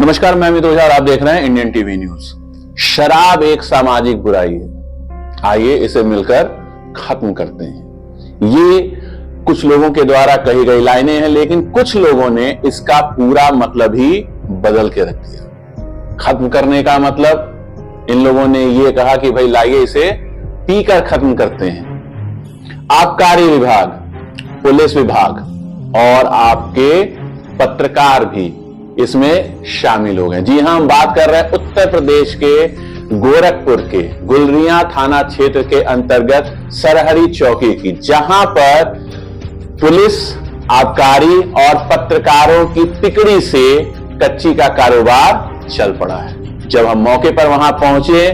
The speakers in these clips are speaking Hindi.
नमस्कार, मैं अमित ओझा और आप देख रहे हैं इंडियन टीवी न्यूज। शराब एक सामाजिक बुराई है, आइए इसे मिलकर खत्म करते हैं। ये कुछ लोगों के द्वारा कही गई लाइनें हैं, लेकिन कुछ लोगों ने इसका पूरा मतलब ही बदल के रख दिया। खत्म करने का मतलब इन लोगों ने ये कहा कि भाई लाइए इसे पीकर खत्म करते हैं। आबकारी विभाग, पुलिस विभाग और आपके पत्रकार भी इसमें शामिल हो गए। जी हां, हम बात कर रहे हैं उत्तर प्रदेश के गोरखपुर के गुलरिया थाना क्षेत्र के अंतर्गत सरहरी चौकी की, जहां पर पुलिस, आबकारी और पत्रकारों की तिकड़ी से कच्ची का कारोबार चल पड़ा है। जब हम मौके पर वहां पहुंचे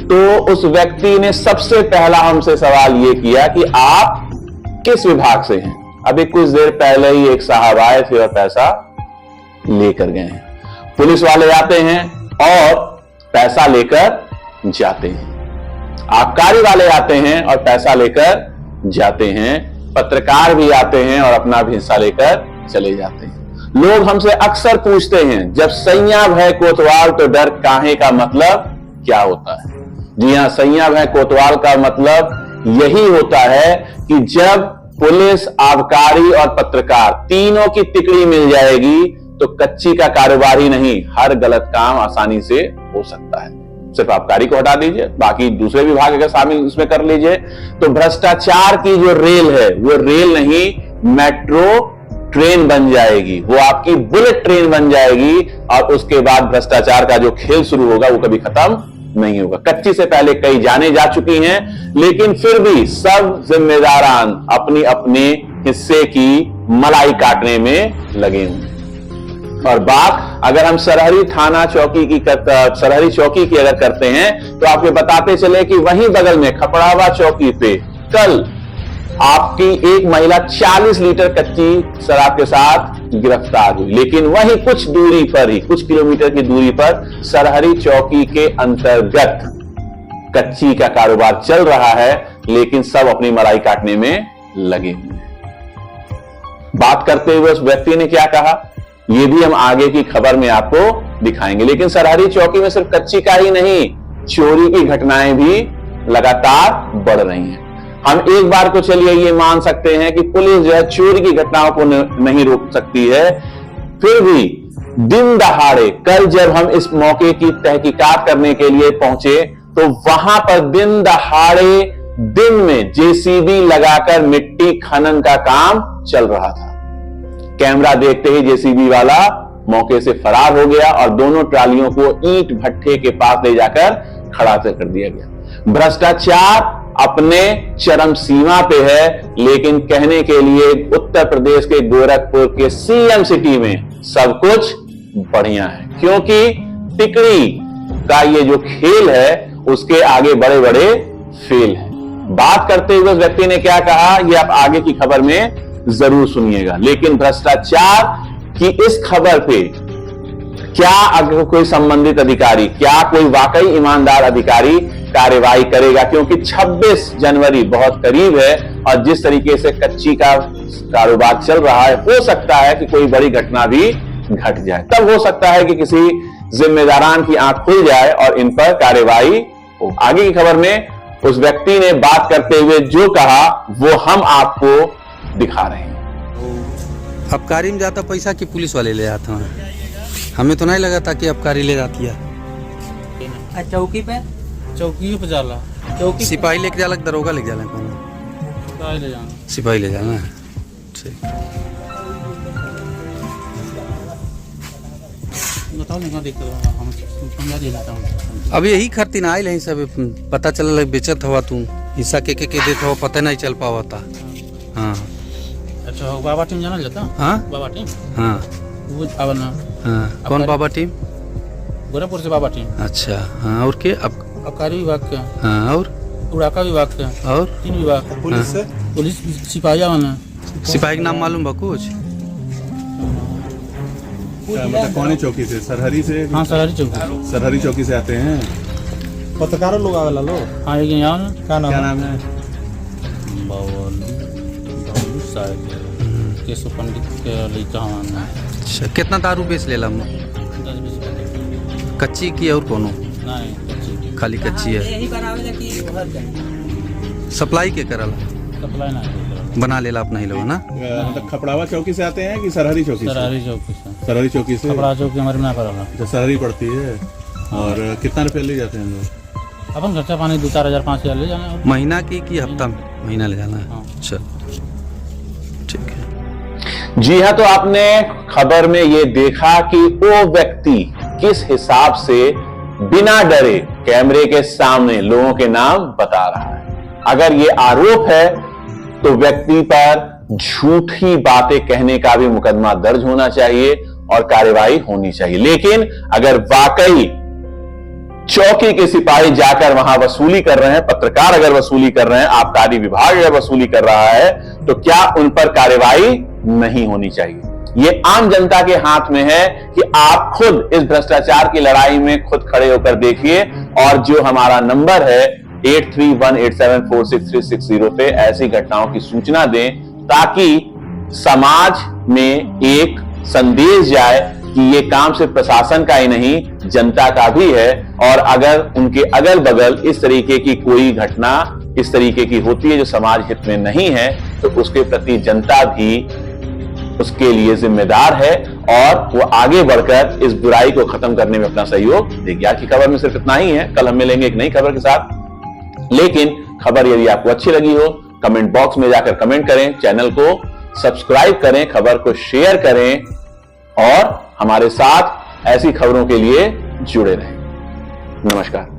तो उस व्यक्ति ने सबसे पहला हमसे सवाल यह किया कि आप किस विभाग से हैं। अभी कुछ देर पहले ही एक साहब आए थे और पैसा लेकर गए हैं। पुलिस वाले आते हैं और पैसा लेकर जाते हैं, आबकारी वाले आते हैं और पैसा लेकर जाते हैं, पत्रकार भी आते हैं और अपना भी हिस्सा लेकर चले जाते हैं। लोग हमसे अक्सर पूछते हैं, जब सैया भय कोतवाल तो डर काहे का मतलब क्या होता है। जी हां, सैया भय कोतवाल का मतलब यही होता है कि जब पुलिस, आबकारी और पत्रकार तीनों की तिकड़ी मिल जाएगी तो कच्ची का कारोबार ही नहीं, हर गलत काम आसानी से हो सकता है। सिर्फ आबकारी को हटा दीजिए, बाकी दूसरे विभाग अगर शामिल इसमें कर लीजिए तो भ्रष्टाचार की जो रेल है वो रेल नहीं, मेट्रो ट्रेन बन जाएगी, वो आपकी बुलेट ट्रेन बन जाएगी और उसके बाद भ्रष्टाचार का जो खेल शुरू होगा वो कभी खत्म नहीं होगा। कच्ची से पहले कई जाने जा चुकी हैं, लेकिन फिर भी सब जिम्मेदारान अपनी अपने हिस्से की मलाई काटने में लगे हुए। और बात अगर हम सरहरी चौकी की अगर करते हैं तो आपको बताते चले कि वहीं बगल में खपड़ावा चौकी पे कल आपकी एक महिला 40 लीटर कच्ची शराब के साथ गिरफ्तार हुई। लेकिन वहीं कुछ दूरी पर ही, कुछ किलोमीटर की दूरी पर सरहरी चौकी के अंतर्गत कच्ची का कारोबार चल रहा है, लेकिन सब अपनी मलाई काटने में लगे हुए हैं। बात करते हुए उस व्यक्ति ने क्या कहा, ये भी हम आगे की खबर में आपको दिखाएंगे। लेकिन सरहरी चौकी में सिर्फ कच्ची का ही नहीं, चोरी की घटनाएं भी लगातार बढ़ रही हैं। हम एक बार को चलिए ये मान सकते हैं कि पुलिस जो है चोरी की घटनाओं को नहीं रोक सकती है, फिर भी दिन दहाड़े कल जब हम इस मौके की तहकीकात करने के लिए पहुंचे तो वहां पर दिन दहाड़े दिन में जेसीबी लगाकर मिट्टी खनन का काम चल रहा था। कैमरा देखते ही जेसीबी वाला मौके से फरार हो गया और दोनों ट्रालियों को ईंट भट्ठे के पास ले जाकर खड़ा कर दिया गया। भ्रष्टाचार अपने चरम सीमा पे है, लेकिन कहने के लिए उत्तर प्रदेश के गोरखपुर के सीएम सिटी में सब कुछ बढ़िया है, क्योंकि तिकड़ी का ये जो खेल है उसके आगे बड़े बड़े फेल हैं। बात करते हुए उस व्यक्ति ने क्या कहा ये आप आगे की खबर में जरूर सुनिएगा। लेकिन भ्रष्टाचार की इस खबर पे क्या अगर कोई संबंधित अधिकारी, क्या कोई वाकई ईमानदार अधिकारी कार्रवाई करेगा, क्योंकि 26 जनवरी बहुत करीब है और जिस तरीके से कच्ची का कारोबार चल रहा है, हो सकता है कि कोई बड़ी घटना भी घट जाए। तब हो सकता है कि किसी जिम्मेदारान की आंख खुल जाए और इन पर कार्रवाई हो। आगे की खबर में उस व्यक्ति ने बात करते हुए जो कहा वो हम आपको दिखा रहे हैं। आबकारी में जाता पैसा कि पुलिस वाले ले जाते हैं? हमें तो नहीं लगा था कि आबकारी ले जाती है। चौकी पे जाला, चौकी सिपाही लेके जाला, दरोगा लेके जाला, सिपाही ले जाना, सिपाही ले जाना है। ठीक, बताओ ना दिक्कत हम समझा दिया। अब यही खर्तिन आयल है सब, पता चल बेचत हवा तू हिस्सा के देत हवा, पता नहीं चल पावा था। हाँ अच्छा, बाबा टीम जाना जाता? हाँ बाबा टीम, हाँ वो आवना। हाँ, कौन बाबा टीम? गोरखपुर से बाबा टीम। अच्छा, हाँ, और के आबकारी विभाग के, हाँ, और उड़ाका विभाग के, और 3 विभाग। पुलिस से? पुलिस सिपाही आना। सिपाही का नाम मालूम बा कुछ? मतलब कौन चौकी से? सरहरी से? हाँ, सरहरी चौकी से आते हैं। पत्रकारों लोग आवेला लोग। हाँ, लेकिन यहाँ क्या नाम है? केशव पंडित के लड़का। अच्छा, कितना दारू बेच लेला? 10-20 कच्ची की और कोनो नहीं कच्ची खाली कच्ची है। यही बनावे कि घर जाए सप्लाई के करल सप्लाई ना बना लेला अपना ही लोग ना। मतलब खपड़ावा चौकी से आते हैं कि सरहदी चौकी से? सरहरी चौकी से। सरहदी चौकी से। कपड़ा चौकी हमारे में ना पड़ा। अच्छा, सरहदी पड़ती है। और कितना रुपया ले जाते हैं लोग? अपन खर्चा पानी 2-4 हज़ार 5,000 ले जाना है। महीना की हफ्ता में? महीना ले जाना है। हाँ। चल ठीक है। जी हां, तो आपने खबर में ये देखा कि वो व्यक्ति किस हिसाब से बिना डरे कैमरे के सामने लोगों के नाम बता रहा है। अगर ये आरोप है तो व्यक्ति पर झूठी बातें कहने का भी मुकदमा दर्ज होना चाहिए और कार्यवाही होनी चाहिए। लेकिन अगर वाकई चौकी के सिपाही जाकर वहां वसूली कर रहे हैं, पत्रकार अगर वसूली कर रहे हैं, आबकारी विभाग अगर वसूली कर रहा है, तो क्या उन पर कार्यवाही नहीं होनी चाहिए? ये आम जनता के हाथ में है कि आप खुद इस भ्रष्टाचार की लड़ाई में खुद खड़े होकर देखिए। और जो हमारा नंबर है 8318746360 पे ऐसी घटनाओं की सूचना दें, ताकि समाज में एक संदेश जाए कि ये काम सिर्फ प्रशासन का ही नहीं, जनता का भी है। और अगर उनके अगल बगल इस तरीके की कोई घटना इस तरीके की होती है जो समाज हित में नहीं है, तो उसके प्रति जनता भी उसके लिए जिम्मेदार है और वो आगे बढ़कर इस बुराई को खत्म करने में अपना सहयोग देगी। आज की खबर में सिर्फ इतना ही है। कल हम मिलेंगे एक नई खबर के साथ। लेकिन खबर यदि आपको अच्छी लगी हो, कमेंट बॉक्स में जाकर कमेंट करें, चैनल को सब्सक्राइब करें, खबर को शेयर करें और हमारे साथ ऐसी खबरों के लिए जुड़े रहें। नमस्कार।